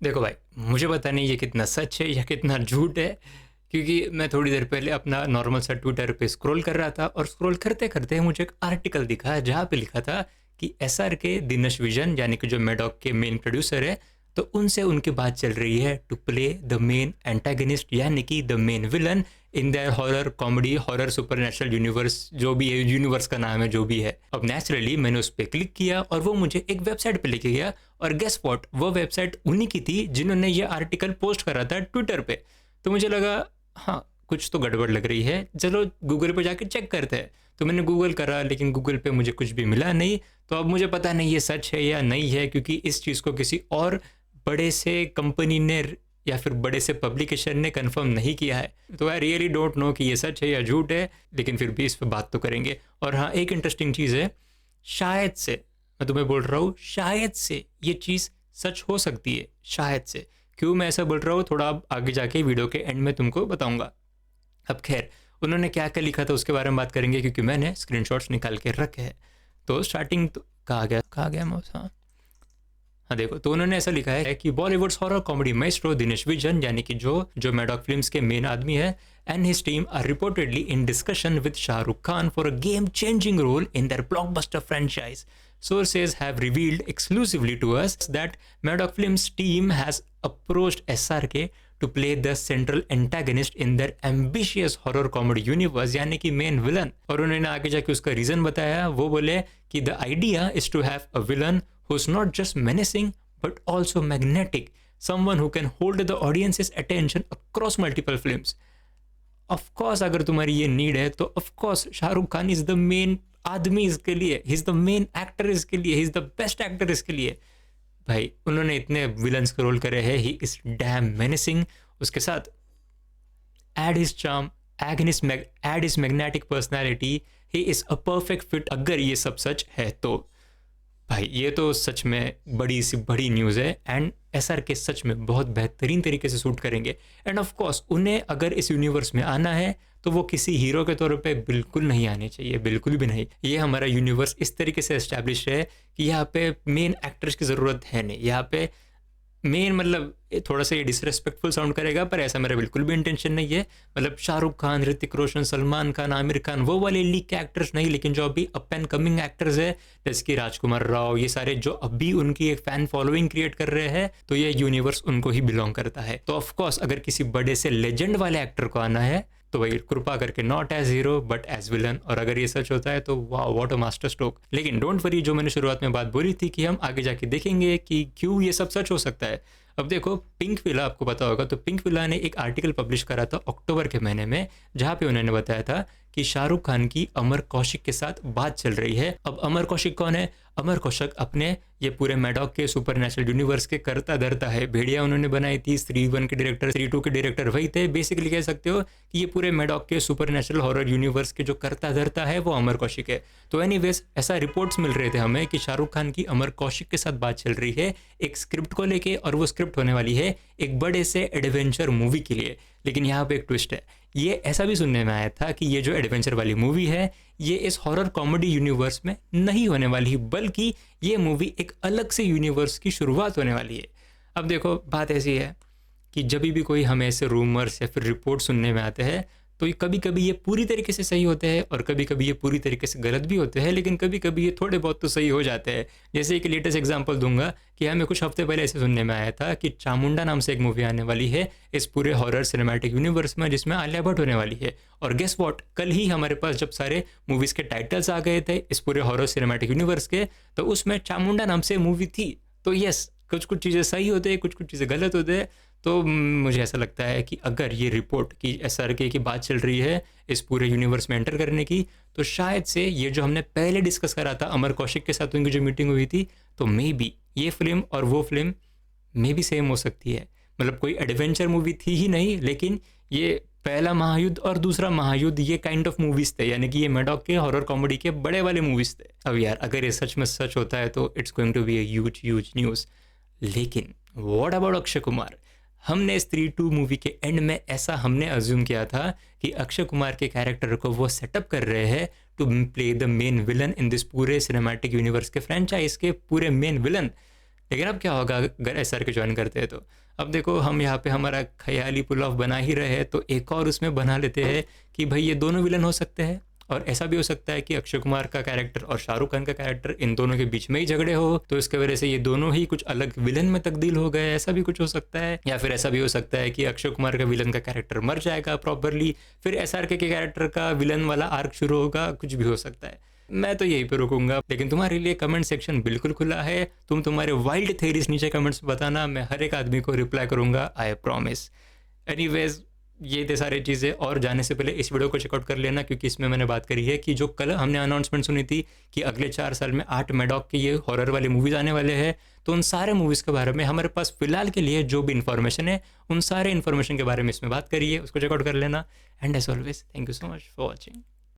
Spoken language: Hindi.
देखो भाई, मुझे पता नहीं ये कितना सच है या कितना झूठ है, क्योंकि मैं थोड़ी देर पहले अपना नॉर्मल सा ट्विटर पे स्क्रॉल कर रहा था और स्क्रॉल करते करते मुझे एक आर्टिकल दिखा जहाँ पे लिखा था कि एसआर के दिनेश विजन यानी कि जो मेडॉक के मेन प्रोड्यूसर है, तो उनसे उनकी बात चल रही है to play the main antagonist यानी कि the main villain in the horror comedy horror supernatural universe, जो भी है यूनिवर्स का नाम है जो भी है। अब नेचुरली मैंने उस पर क्लिक किया और वो मुझे एक वेबसाइट पे लेके गया, और गेस व्हाट, वो वेबसाइट उन्हीं की थी जिन्होंने ये आर्टिकल पोस्ट करा था ट्विटर पे। तो मुझे लगा हाँ, कुछ तो गड़बड़ लग रही है, चलो गूगल पे जाके चेक करते हैं। तो मैंने गूगल करा, लेकिन गूगल पे मुझे कुछ भी मिला नहीं। तो अब मुझे पता नहीं ये सच है या नहीं है, क्योंकि इस चीज़ को किसी और बड़े से कंपनी ने या फिर बड़े से पब्लिकेशन ने कंफर्म नहीं किया है। तो आई रियली डोंट नो कि ये सच है या झूठ है, लेकिन फिर भी इस पर बात तो करेंगे। और हाँ, एक इंटरेस्टिंग चीज़ है, शायद से, मैं तुम्हें बोल रहा हूँ, शायद से ये चीज़ सच हो सकती है, शायद से। क्यों मैं ऐसा बोल रहा हूँ, थोड़ा आगे जाके वीडियो के एंड में तुमको बताऊंगा। अब खैर, उन्होंने क्या क्या लिखा था उसके बारे में बात करेंगे, क्योंकि मैंने स्क्रीनशॉट्स निकाल के रखे हैं। तो स्टार्टिंग तो कहा गया मौस, हाँ देखो, तो उन्होंने ऐसा लिखा है कि Bollywood's horror comedy maestro Dinesh Vijan यानी कि जो मैडॉक फिल्म्स के मेन आदमी है, and his team are reportedly in discussion with Shahrukh Khan for a game changing role in their blockbuster franchise. Sources have revealed exclusively to us that Maddock Films team has approached SRK to play the central antagonist in their ambitious horror comedy universe, यानी कि मेन विलन। और उन्होंने आगे जाके उसका रीजन बताया, वो बोले कि the idea is to have a villain who's not just menacing but also magnetic, someone who can hold the audience's attention across multiple films. Of course, अगर तुम्हारी ये नीड है तो of course Shahrukh Khan is the main आदमी इसके लिए, he is the main actor इसके लिए, he is the best actor इसके लिए। भाई, उन्होंने इतने विलन्स के रोल करे हैं, ही इज डैम मेनेसिंग। उसके साथ add his charm, add his magnetic personality, he is a perfect fit. अगर ये सब सच है तो भाई ये तो सच में बड़ी सी बड़ी न्यूज़ है, एंड एसआरके सच में बहुत बेहतरीन तरीके से शूट करेंगे। एंड ऑफ कोर्स उन्हें अगर इस यूनिवर्स में आना है तो वो किसी हीरो के तौर पे बिल्कुल नहीं आने चाहिए, बिल्कुल भी नहीं। ये हमारा यूनिवर्स इस तरीके से एस्टैब्लिश है कि यहाँ पे मेन एक्टर्स की ज़रूरत है नहीं। यहाँ पे मेन मतलब थोड़ा सा ये डिसरेस्पेक्टफुल साउंड करेगा, पर ऐसा मेरा बिल्कुल भी इंटेंशन नहीं है। मतलब शाहरुख खान, ऋतिक रोशन, सलमान खान, आमिर खान, वो वाले लीग के एक्टर्स नहीं, लेकिन जो अभी अप एंड कमिंग एक्टर्स है जैसे कि राजकुमार राव, ये सारे जो अभी उनकी एक फैन फॉलोइंग क्रिएट कर रहे हैं, तो ये यूनिवर्स उनको ही बिलोंग करता है। तो ऑफकोर्स अगर किसी बड़े से लेजेंड वाले एक्टर को आना है तो वही कृपा करके not as hero but as villain. और अगर ये सच होता है तो वाह, व्हाट अ मास्टर स्ट्रोक। लेकिन डोंट वरी, जो मैंने शुरुआत में बात बोली थी कि हम आगे जाके देखेंगे कि क्यों ये सब सच हो सकता है। अब देखो, पिंक विला, आपको पता होगा, तो पिंक विला ने एक आर्टिकल पब्लिश करा था अक्टूबर के महीने में, जहाँ पे उन्होंने बताया था कि शाहरुख खान की अमर कौशिक के साथ बात चल रही है। अब अमर कौशिक कौन है? अमर कौशिक अपने ये पूरे मैडॉक के सुपरनेचुरल यूनिवर्स के करता धरता है। भेड़िया उन्होंने बनाई थी, स्त्री 1 के डायरेक्टर, स्त्री 2 के डायरेक्टर वही थे। बेसिकली कह सकते हो कि ये पूरे मैडॉक के सुपरनेचुरल हॉरर यूनिवर्स के जो करता धरता है वो अमर कौशिक है। तो एनीवेज, ऐसा रिपोर्ट्स मिल रहे थे हमें कि शाहरुख खान की अमर कौशिक के साथ बात चल रही है एक स्क्रिप्ट को लेके, और वो स्क्रिप्ट होने वाली है एक बड़े से एडवेंचर मूवी के लिए। लेकिन यहाँ पे एक ट्विस्ट है, ये ऐसा भी सुनने में आया था कि ये जो एडवेंचर वाली मूवी है ये इस हॉरर कॉमेडी यूनिवर्स में नहीं होने वाली, बल्कि ये मूवी एक अलग से यूनिवर्स की शुरुआत होने वाली है। अब देखो, बात ऐसी है कि जब भी कोई हमें ऐसे रूमर्स या फिर रिपोर्ट सुनने में आते हैं तो कभी कभी ये पूरी तरीके से सही होते हैं और कभी कभी ये पूरी तरीके से गलत भी होते हैं, लेकिन कभी कभी ये थोड़े बहुत तो सही हो जाते हैं। जैसे एक लेटेस्ट एग्जांपल दूंगा कि हमें कुछ हफ्ते पहले ऐसे सुनने में आया था कि चामुंडा नाम से एक मूवी आने वाली है इस पूरे हॉरर सिनेमैटिक यूनिवर्स में, जिसमें आलिया भट्ट होने वाली है। और गेस व्हाट, कल ही हमारे पास जब सारे मूवीज़ के टाइटल्स आ गए थे इस पूरे हॉरर सिनेमैटिक यूनिवर्स के, तो उसमें चामुंडा नाम से मूवी थी। तो यस, कुछ चीज़ें सही होते हैं, कुछ चीज़ें गलत होते हैं। तो मुझे ऐसा लगता है कि अगर ये रिपोर्ट की एसआरके की बात चल रही है इस पूरे यूनिवर्स में एंटर करने की, तो शायद से ये जो हमने पहले डिस्कस करा था अमर कौशिक के साथ उनकी जो मीटिंग हुई थी, तो मे बी ये फिल्म और वो फिल्म मे बी सेम हो सकती है। मतलब कोई एडवेंचर मूवी थी ही नहीं, लेकिन ये पहला महायुद्ध और दूसरा महायुद्ध ये काइंड ऑफ मूवीज़ थे, यानी कि ये मैडॉक के हॉरर कॉमेडी के बड़े वाले मूवीज़ थे। अब यार, अगर ये सच में सच होता है तो it's going to be a huge news. लेकिन व्हाट अबाउट अक्षय कुमार? हमने स्त्री 2 मूवी के एंड में ऐसा हमने अज्यूम किया था कि अक्षय कुमार के कैरेक्टर को वो सेटअप कर रहे हैं to play the main villain in this पूरे सिनेमैटिक यूनिवर्स के फ्रेंचाइज के पूरे मेन विलन। लेकिन अब क्या होगा अगर एस आर के ज्वाइन करते हैं तो? अब देखो हम यहाँ पे हमारा ख्याली पुल ऑफ बना ही रहे हैं, तो एक और उसमें बना लेते हैं कि भाई ये दोनों विलन हो सकते हैं, और ऐसा भी हो सकता है कि अक्षय कुमार का कैरेक्टर और शाहरुख खान का कैरेक्टर इन दोनों के बीच में ही झगड़े हो, तो इसके वजह से ये दोनों ही कुछ अलग विलन में तब्दील हो गए, ऐसा भी कुछ हो सकता है। या फिर ऐसा भी हो सकता है कि अक्षय कुमार का विलन का कैरेक्टर मर जाएगा प्रॉपरली, फिर एस आर के कैरेक्टर का विलन वाला आर्क शुरू होगा, कुछ भी हो सकता है। मैं तो यहीं पे रुकूंगा, लेकिन तुम्हारे लिए कमेंट सेक्शन बिल्कुल खुला है। तुम तुम्हारे वाइल्ड थेरीज नीचे कमेंट्स बताना, मैं हर एक आदमी को रिप्लाई करूंगा, आई प्रॉमिस। एनीवेज, ये थे सारी चीज़ें, और जाने से पहले इस वीडियो को चेकआउट कर लेना, क्योंकि इसमें मैंने बात करी है कि जो कल हमने अनाउंसमेंट सुनी थी कि अगले 4 साल में 8 मैडॉक के ये हॉरर वाली मूवीज़ आने वाले हैं, तो उन सारे मूवीज़ के बारे में हमारे पास फिलहाल के लिए जो भी इन्फॉर्मेशन है, उन सारे इन्फॉर्मेशन के बारे में इसमें बात करिए, उसको चेकआउट कर लेना। And as always, thank you so much for watching.